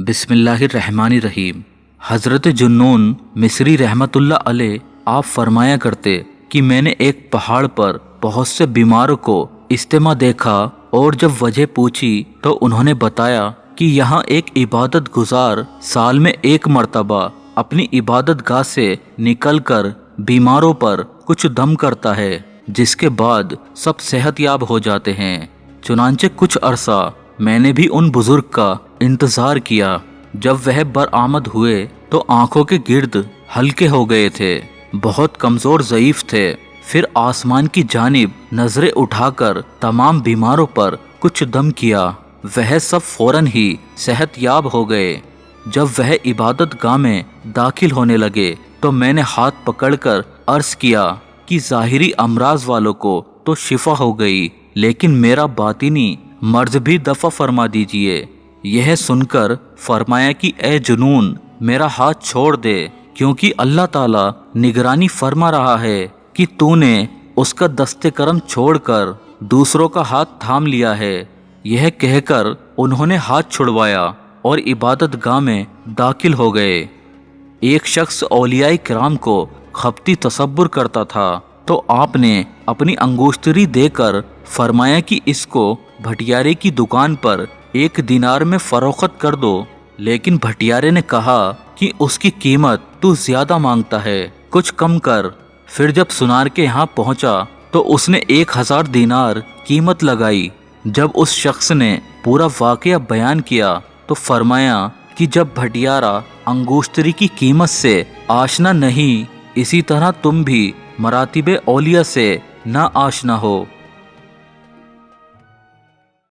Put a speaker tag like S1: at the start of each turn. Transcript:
S1: बिस्मिल्लाहिर्रहमानिर्रहीम। हज़रत जुन्नून मिस्री रहमतुल्लाह अलैह आप फरमाया करते कि मैंने एक पहाड़ पर बहुत से बीमारों को इज्तिमा देखा और जब वजह पूछी तो उन्होंने बताया कि यहाँ एक इबादत गुजार साल में एक मर्तबा अपनी इबादत गाह से निकलकर बीमारों पर कुछ दम करता है, जिसके बाद सब सेहतयाब हो जाते हैं। चुनांचे कुछ अरसा मैंने भी उन बुजुर्ग का इंतजार किया। जब वह बरामद हुए तो आंखों के गिर्द हल्के हो गए थे, बहुत कमजोर ज़ईफ थे। फिर आसमान की जानिब नजरें उठाकर तमाम बीमारों पर कुछ दम किया। वह सब फौरन ही सेहतयाब हो गए। जब वह इबादत गाह में दाखिल होने लगे तो मैंने हाथ पकड़कर अर्ज किया कि ज़ाहिरी अमराज वालों को तो शिफा हो गई, लेकिन मेरा बातिनी मर्ज भी दफा फरमा दीजिए। यह सुनकर फरमाया कि ए जुनून, मेरा हाथ छोड़ दे, क्योंकि अल्लाह ताला निगरानी फरमा रहा है कि तूने उसका दस्ते करम छोड़कर दूसरों का हाथ थाम लिया है। यह कहकर उन्होंने हाथ छुड़वाया और इबादत गाह में दाखिल हो गए। एक शख्स औलियाए किराम को खपती तसब्बुर करता था तो आपने अपनी अंगूष्ठरी देकर फरमाया कि इसको भटियारे की दुकान पर 1 दिनार में फरोख्त कर दो। लेकिन भटियारे ने कहा कि उसकी कीमत तू ज्यादा मांगता है, कुछ कम कर। फिर जब सुनार के यहाँ पहुंचा तो उसने 1000 दिनार कीमत लगाई। जब उस शख्स ने पूरा वाकया बयान किया तो फरमाया कि जब भटियारा अंगूष्ठरी की कीमत से आशना नहीं, इसी तरह तुम भी मरातिबे औलिया से ना आशना हो।